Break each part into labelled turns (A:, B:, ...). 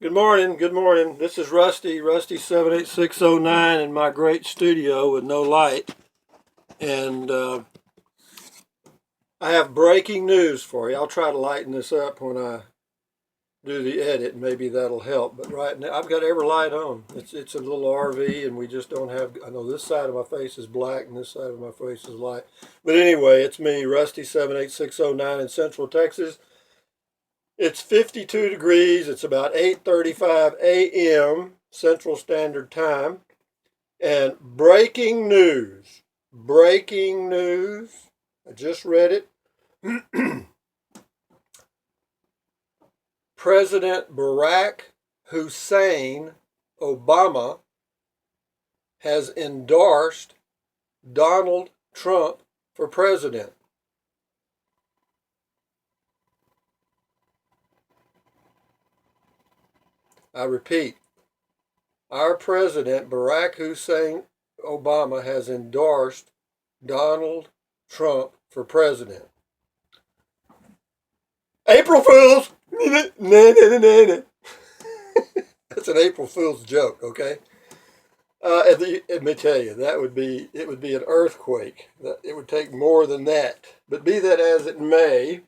A: Good morning, good morning. This is Rusty 78609 in my great studio with no light. And I have breaking news for you. I'll try to lighten this up when I do the edit. Maybe that'll help. But right now, I've got every light on. It's a little RV, and we just don't have. I know this side of my face is black, and this side of my face is light. But anyway, it's me, Rusty 78609 in Central Texas. It's 52 degrees. It's about 8:35 a.m. Central Standard Time. And breaking news. I just read it. President Barack Hussein Obama has endorsed Donald Trump for president. I repeat, our president, Barack Hussein Obama, has endorsed Donald Trump for president. April Fools! That's an April Fool's joke, okay? Let me tell you, it would be an earthquake. It would take more than that. But be that as it may,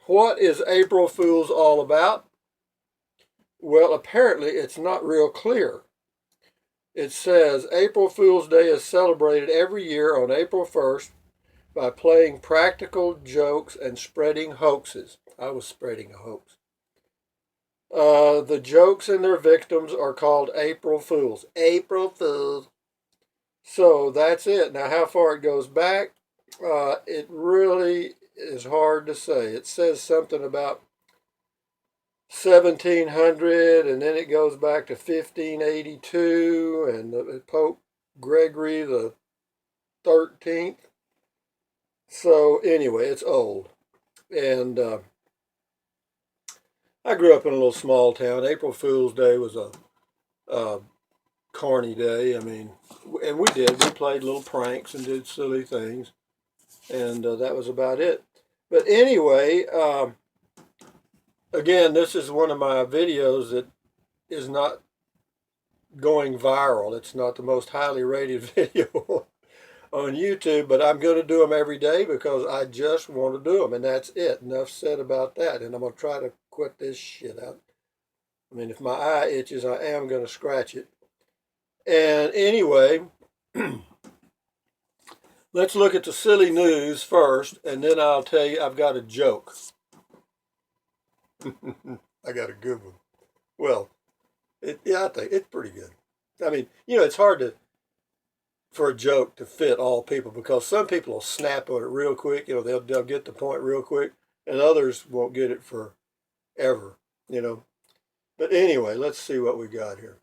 A: what is April Fool's all about? Well, apparently it's not real clear. It says April Fool's Day is celebrated every year on April 1st by playing practical jokes and spreading hoaxes. I was spreading a hoax. The jokes and their victims are called April Fools. April Fools. So that's it. Now, how far it goes back, it really is hard to say. It says something about 1700, and then it goes back to 1582, and Pope Gregory the 13th. So anyway, it's old. And I grew up in a little small town. April Fool's Day was a corny day. I mean, and we played little pranks and did silly things, and that was about it. But anyway, again, this is one of my videos that is not going viral. It's not the most highly rated video on YouTube, but I'm going to do them every day because I just want to do them, and that's it. Enough said about that, and I'm going to try to quit this shit out. I mean, if my eye itches, I am going to scratch it. And anyway, let's look at the silly news first, and then I'll tell you I've got a joke. I got a good one. Well, I think it's pretty good. I mean, it's hard for a joke to fit all people because some people will snap on it real quick. They'll get the point real quick, and others won't get it forever. But anyway, let's see what we got here.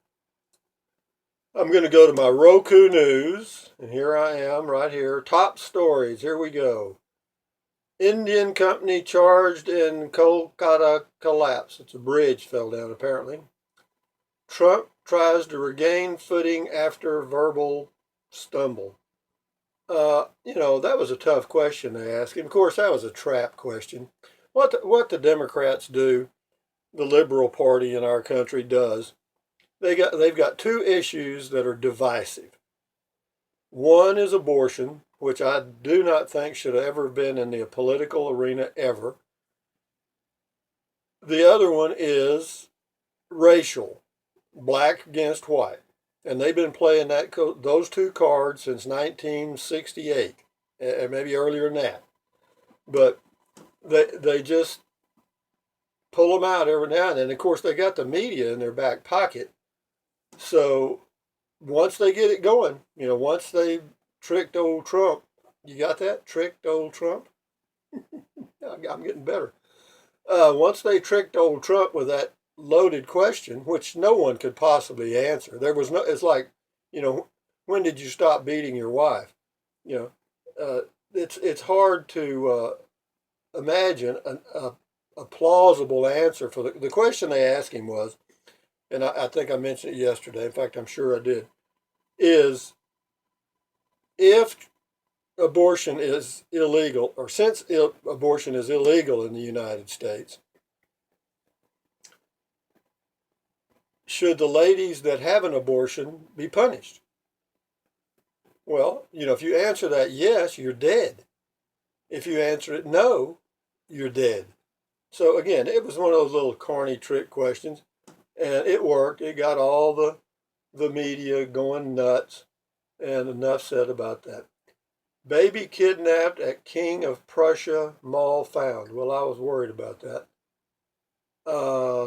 A: I'm going to go to my Roku News, and here I am right here. Top stories. Here we go. Indian company charged in Kolkata collapse. It's a bridge fell down, apparently. Trump tries to regain footing after verbal stumble. That was a tough question to ask. And of course, that was a trap question. What the Democrats do, the liberal party in our country does, they've got two issues that are divisive. One is abortion, which I do not think should have ever been in the political arena ever. The other one is racial, black against white. And they've been playing those two cards since 1968, and maybe earlier than that. But they just pull them out every now and then. Of course, they got the media in their back pocket. So once they get it going, once they tricked old Trump, you got that? Tricked old Trump? I'm getting better. Once they tricked old Trump with that loaded question, which no one could possibly answer. It's like, when did you stop beating your wife? It's hard to imagine a plausible answer for the question they asked him was, and I think I mentioned it yesterday. In fact, I'm sure I did, is if abortion is illegal, or since abortion is illegal in the United States, should the ladies that have an abortion be punished? Well, if you answer that yes, you're dead. If you answer it no, you're dead. So again, it was one of those little corny trick questions, and it worked. It got all the media going nuts, and enough said about that. Baby kidnapped at King of Prussia Mall found. Well, I was worried about that.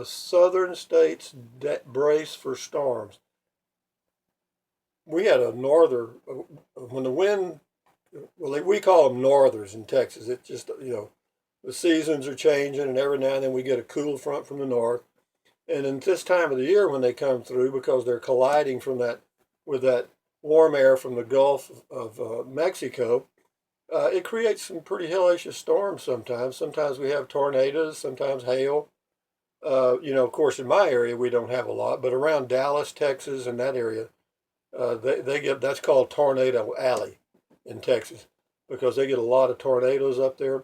A: Southern states brace for storms. We had a when the wind, well, we call them northers in Texas. It just, the seasons are changing, and every now and then we get a cool front from the north. And in this time of the year when they come through, because they're colliding with that warm air from the Gulf of Mexico, it creates some pretty hellacious storms sometimes. Sometimes we have tornadoes, sometimes hail. Of course, in my area we don't have a lot, but around Dallas, Texas, and that area, they get, that's called Tornado Alley in Texas, because they get a lot of tornadoes up there.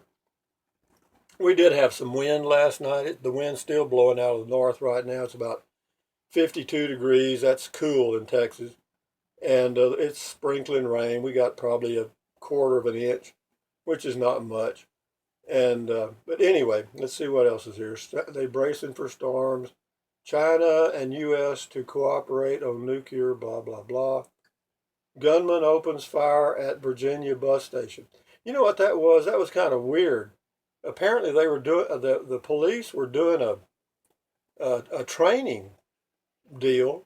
A: We did have some wind last night. The wind's still blowing out of the north right now. It's about 52 degrees. That's cool in Texas. And it's sprinkling rain. We got probably a quarter of an inch, which is not much. And but anyway, let's see what else is here. They bracing for storms. China and U.S. to cooperate on nuclear, blah, blah, blah. Gunman opens fire at Virginia bus station. You know what that was? That was kind of weird. Apparently they were doing, the police were doing a training deal.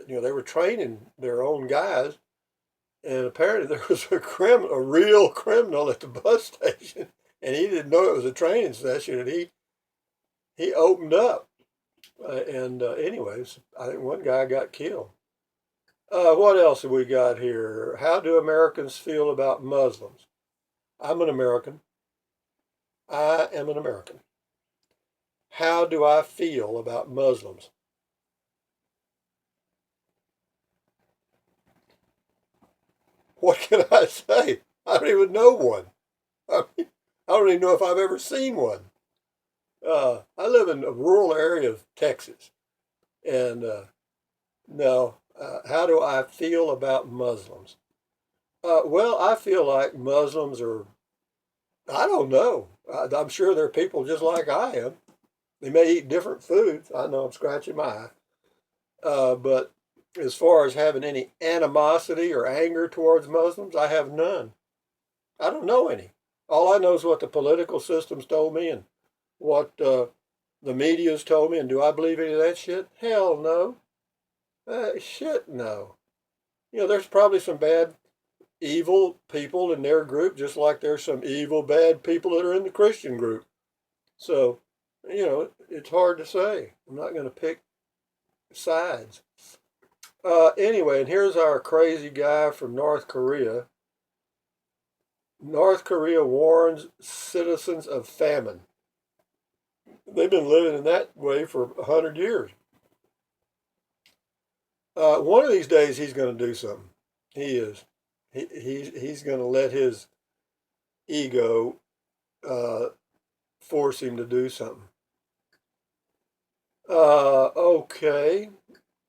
A: They were training their own guys. And apparently there was a real criminal at the bus station, and he didn't know it was a training session, and he opened up. Anyways, I think one guy got killed. What else have we got here? How do Americans feel about Muslims? I'm an American. I am an American. How do I feel about Muslims? What can I say? I don't even know one. I don't even know if I've ever seen one. I live in a rural area of Texas, and no. How do I feel about Muslims? Well, I feel like Muslims are, I don't know. I'm sure they're people just like I am. They may eat different foods. I know I'm scratching my eye. But as far as having any animosity or anger towards Muslims, I have none. I don't know any. All I know is what the political system's told me and what the media's told me. And do I believe any of that shit? Hell no. Shit no. There's probably some bad, evil people in their group, just like there's some evil, bad people that are in the Christian group. So, it's hard to say. I'm not going to pick sides. Anyway, and here's our crazy guy from North Korea. North Korea warns citizens of famine. They've been living in that way for 100 years. One of these days he's going to do something. He is. He's going to let his ego force him to do something. Okay.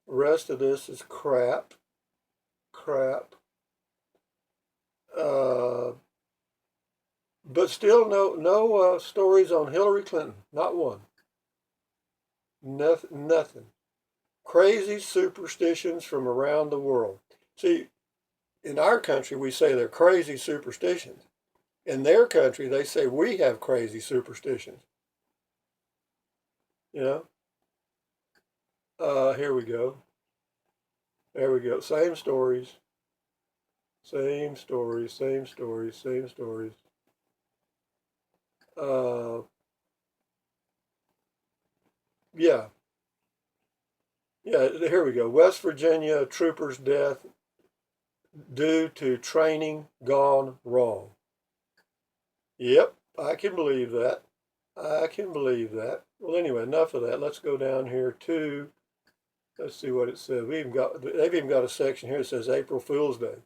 A: Rest of this is crap. But still no stories on Hillary Clinton. Not one. Nothing. Crazy superstitions from around the world. See, in our country, we say they're crazy superstitions. In their country, they say we have crazy superstitions. Here we go. There we go. Same stories. Same stories. Yeah. Yeah, here we go. West Virginia trooper's death due to training gone wrong. Yep, I can believe that. Well, anyway, enough of that. Let's go down here to, let's see what it says. They've even got a section here that says April Fool's Day.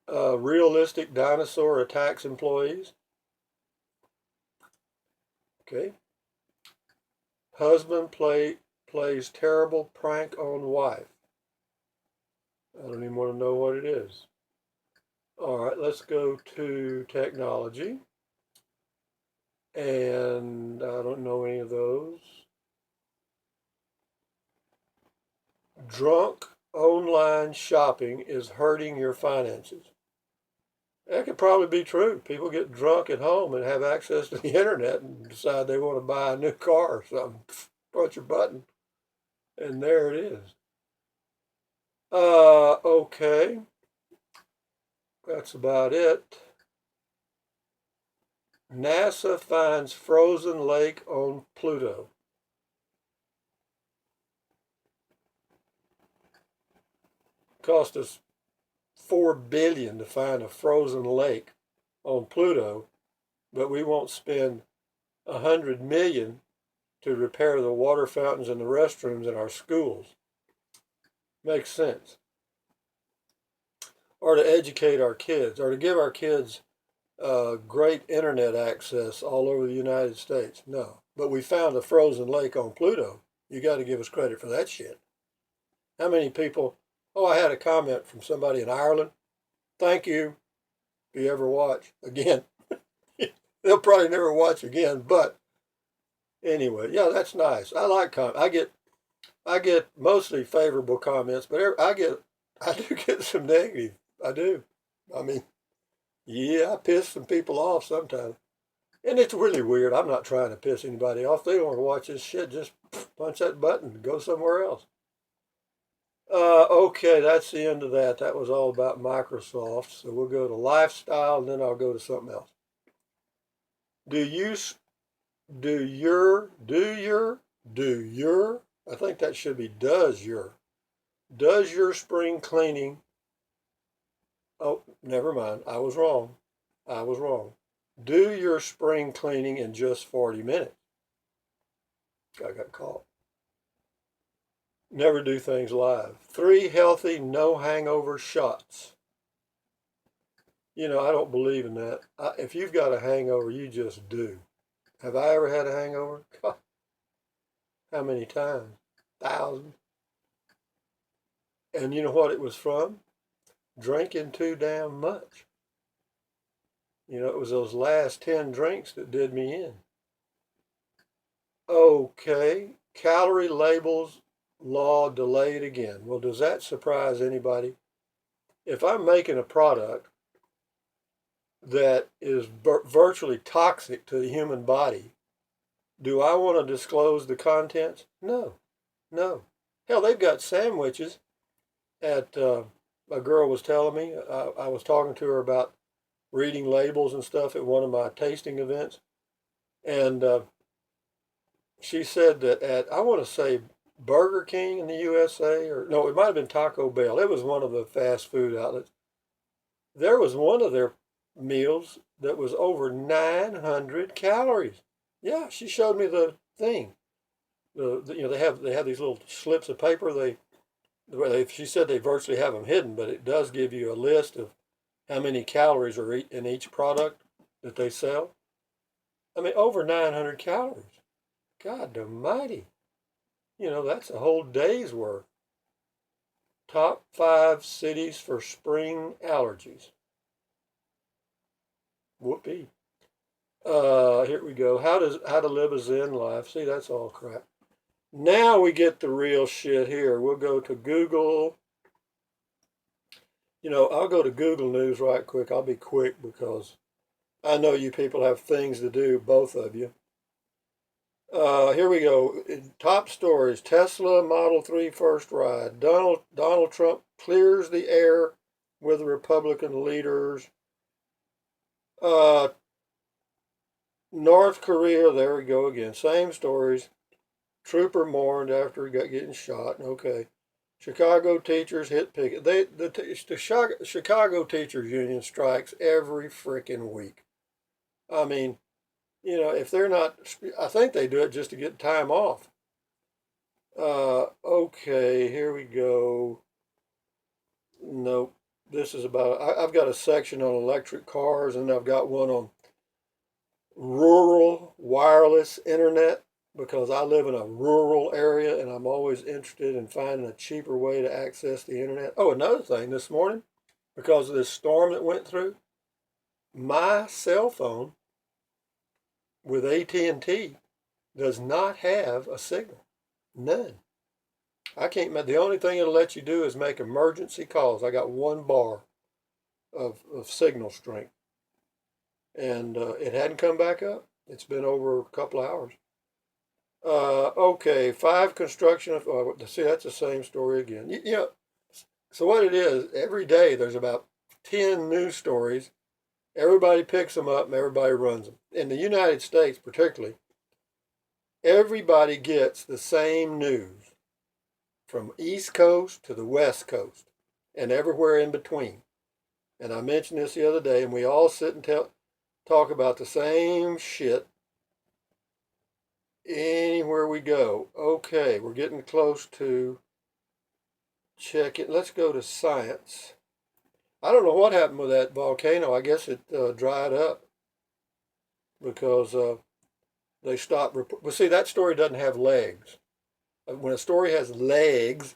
A: Realistic dinosaur attacks employees. Okay. Husband plays terrible prank on wife. I don't even want to know what it is. All right, let's go to technology. And I don't know any of those. Drunk online shopping is hurting your finances. That could probably be true. People get drunk at home and have access to the internet and decide they want to buy a new car or something. Punch a button, and there it is. Okay. That's about it. NASA finds frozen lake on Pluto. Cost us $4 billion to find a frozen lake on Pluto, but we won't spend $100 million to repair the water fountains and the restrooms in our schools. Makes sense. Or to educate our kids, or to give our kids great internet access all over the United States. No. But we found a frozen lake on Pluto. You got to give us credit for that shit. How many people? Oh, I had a comment from somebody in Ireland. Thank you. If you ever watch again, they'll probably never watch again. But anyway, yeah, that's nice. I like I get mostly favorable comments, but I do get some negative. I do. I mean, yeah, I piss some people off sometimes. And it's really weird. I'm not trying to piss anybody off. They don't want to watch this shit. Just punch that button and go somewhere else. Okay, that's the end of that. That was all about Microsoft. So we'll go to lifestyle and then I'll go to something else. Do you, do your, I think that should be does your spring cleaning, oh, never mind. I was wrong. Do your spring cleaning in just 40 minutes. I got caught. Never do things live. 3 healthy, no hangover shots. You know, I don't believe in that. If you've got a hangover, you just do. Have I ever had a hangover? God, how many times? Thousands. And you know what it was from? Drinking too damn much. You know, it was those last 10 drinks that did me in. Okay, calorie labels law delayed again. Well, does that surprise anybody? If I'm making a product that is virtually toxic to the human body, do I want to disclose the contents? No, no. Hell, they've got sandwiches at, a girl was telling me, I was talking to her about reading labels and stuff at one of my tasting events. And she said that at, I want to say, Burger King in the USA, or no, it might have been Taco Bell. It was one of the fast food outlets. There was one of their meals that was over 900 calories. Yeah, she showed me the thing. You know, they have these little slips of paper. She said they virtually have them hidden, but it does give you a list of how many calories are in each product that they sell. I mean, over 900 calories. God almighty. You know, that's a whole day's worth. Top 5 cities for spring allergies. Whoopee. Here we go. How to live a Zen life. See, that's all crap. Now we get the real shit here. We'll go to Google. You know, I'll go to Google News right quick. I'll be quick because I know you people have things to do, both of you. Here we go. Top stories. Tesla Model 3 first ride. Donald Trump clears the air with Republican leaders. North Korea, there we go again. Same stories. Trooper mourned after he got getting shot. Okay. Chicago teachers hit picket. The Chicago Teachers Union strikes every freaking week. I mean, you know, if they're not, I think they do it just to get time off. Okay, here we go. Nope. This is about, I've got a section on electric cars and I've got one on rural wireless internet. because I live in a rural area and I'm always interested in finding a cheaper way to access the internet. Oh, another thing, this morning, because of this storm that went through, my cell phone with AT&T does not have a signal. None. I can't. The only thing it'll let you do is make emergency calls. I got 1 bar of signal strength, and it hadn't come back up. It's been over a couple of hours. Okay, 5 construction of. See, that's the same story again. You know, so what it is, every day there's about 10 news stories. Everybody picks them up and everybody runs them. In the United States, particularly, everybody gets the same news from East Coast to the West Coast and everywhere in between. And I mentioned this the other day, and we all sit and talk about the same shit anywhere we go. Okay, we're getting close to check it. Let's go to science. I don't know what happened with that volcano. I guess it dried up because they stopped. Well, see, that story doesn't have legs. When a story has legs,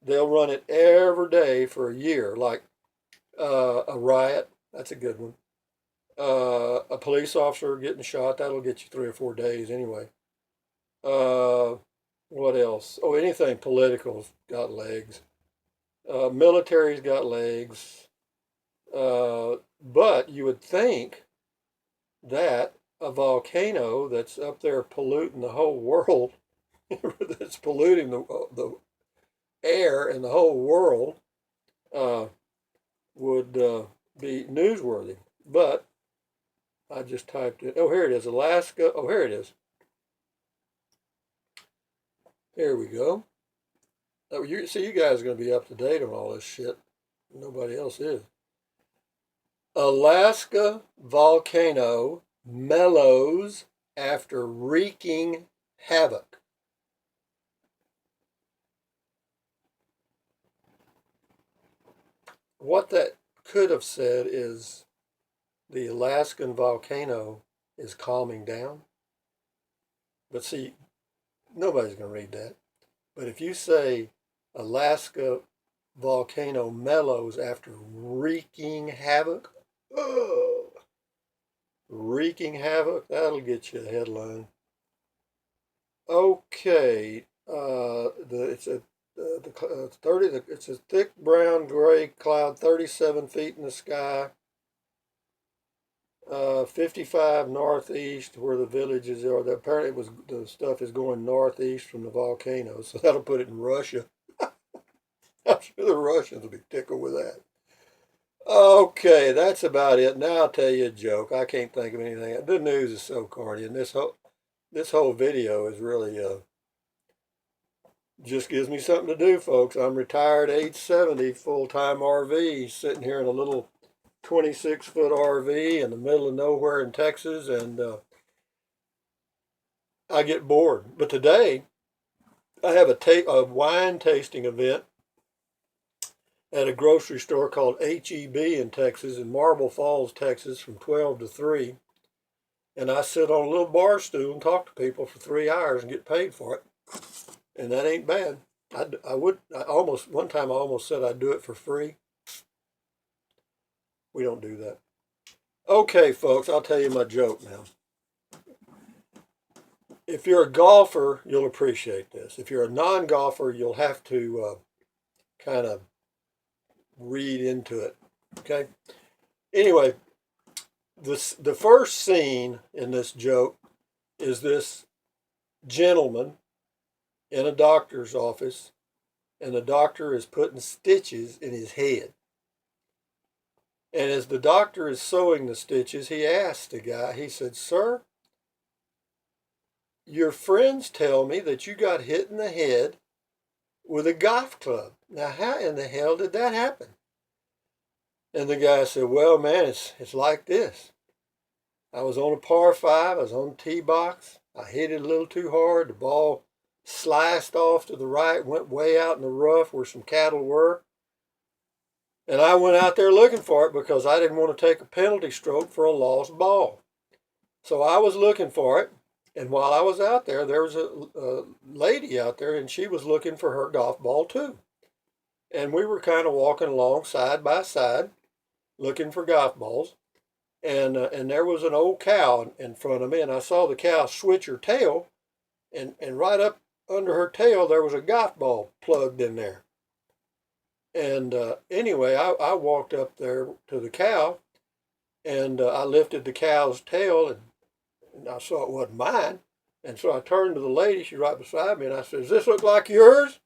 A: they'll run it every day for a year, like a riot. That's a good one. A police officer getting shot. That'll get you 3 or 4 days anyway. What else? Oh, anything political's got legs. Military's got legs. But you would think that a volcano that's up there polluting the whole world, that's polluting the air in the whole world, would be newsworthy. But I just typed it. Oh, here it is. Alaska. Oh, here it is. Here we go. Oh, you guys are going to be up to date on all this shit. Nobody else is. Alaska volcano mellows after wreaking havoc. What that could have said is the Alaskan volcano is calming down. But see, nobody's going to read that. But if you say Alaska volcano mellows after wreaking havoc, wreaking havoc, that'll get you a headline. Okay, it's a it's a thick brown gray cloud, 37 feet in the sky. 55 northeast where the villages are. Apparently the stuff is going northeast from the volcano, so that'll put it in Russia. I'm sure the Russians will be tickled with that. Okay, that's about it. Now I'll tell you a joke. I can't think of anything. The news is so corny, and this whole video is really just gives me something to do, folks. I'm retired, age 70, full-time RV, sitting here in a little 26-foot RV in the middle of nowhere in Texas, and I get bored. But today, I have a wine tasting event at a grocery store called H-E-B in Texas, in Marble Falls, Texas, from 12 to 3. And I sit on a little bar stool and talk to people for 3 hours and get paid for it. And that ain't bad. One time I almost said I'd do it for free. We don't do that. Okay, folks, I'll tell you my joke now. If you're a golfer, you'll appreciate this. If you're a non-golfer, you'll have to kind of read into it. Okay? Anyway, the first scene in this joke is this gentleman in a doctor's office, and the doctor is putting stitches in his head. And as the doctor is sewing the stitches, he asked the guy, he said, "Sir, your friends tell me that you got hit in the head with a golf club. Now, how in the hell did that happen?" And the guy said, "Well, man, it's like this. I was on a par 5. I was on the tee box. I hit it a little too hard. The ball sliced off to the right, went way out in the rough where some cattle were. And I went out there looking for it because I didn't want to take a penalty stroke for a lost ball. So I was looking for it, And while I was out there, there was a lady out there, and she was looking for her golf ball too. And we were kind of walking along side by side, looking for golf balls. And there was an old cow in front of me, and I saw the cow switch her tail, and right up under her tail there was a golf ball plugged in there. And anyway, I walked up there to the cow, and I lifted the cow's tail, and I saw it wasn't mine. And so I turned to the lady, she's right beside me, and I said, "Does this look like yours?"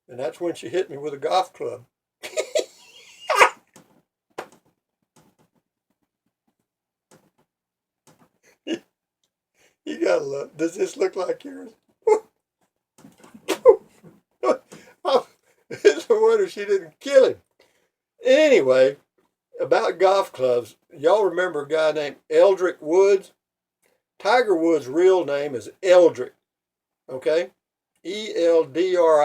A: And that's when she hit me with a golf club. You gotta love. Does this look like yours? It's a wonder she didn't kill him. Anyway, about golf clubs, y'all remember a guy named Eldrick Woods? Tiger Woods' real name is Eldrick, okay? Eldrich,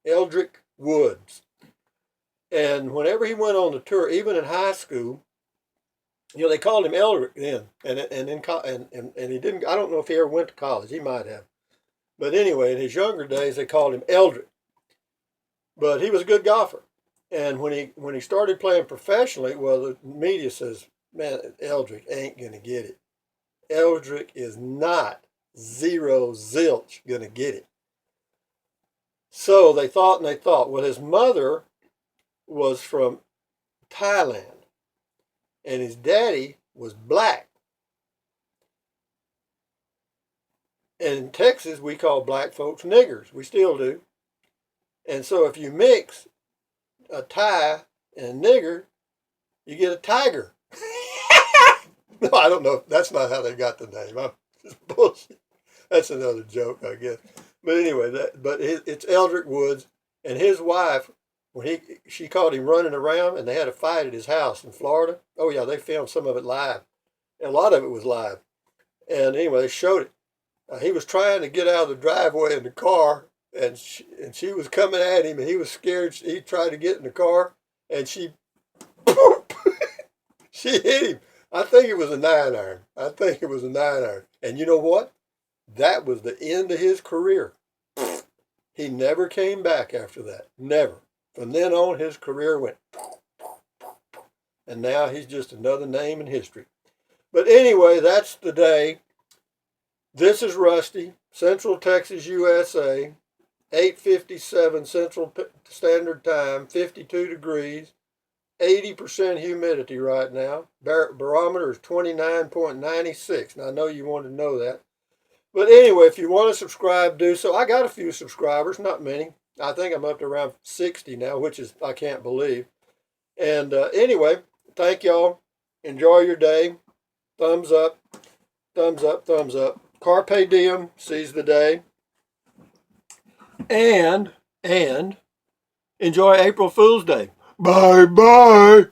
A: Eldrick Woods. And whenever he went on the tour, even in high school, they called him Eldrick then, and he didn't. I don't know if he ever went to college. He might have, but anyway, in his younger days, they called him Eldrick. But he was a good golfer, and when he started playing professionally, well, the media says, "Man, Eldrick ain't gonna get it. Eldrick is not zero zilch gonna get it." So they thought and they thought. Well, his mother was from Thailand, and his daddy was black. And in Texas, we call black folks niggers. We still do. And so if you mix a Thai and a nigger, you get a tiger. No, I don't know. That's not how they got the name. I'm just bullshit. That's another joke, I guess. But anyway, it's Eldrick Woods, and his wife, she caught him running around, and they had a fight at his house in Florida. Oh yeah, they filmed some of it live. And a lot of it was live. And anyway, they showed it. He was trying to get out of the driveway in the car, and she was coming at him, and he was scared. He tried to get in the car, and she hit him. I think it was a 9-iron. And you know what? That was the end of his career. He never came back after that. Never. From then on, his career went. And now he's just another name in history. But anyway, that's the day. This is Rusty, Central Texas, USA, 8:57 Central Standard Time, 52 degrees. 80% humidity right now. Barometer is 29.96. Now, I know you want to know that. But anyway, if you want to subscribe, do so. I got a few subscribers, not many. I think I'm up to around 60 now, which is, I can't believe. And anyway, thank y'all. Enjoy your day. Thumbs up, thumbs up, thumbs up. Carpe diem, seize the day. And enjoy April Fool's Day. Bye bye.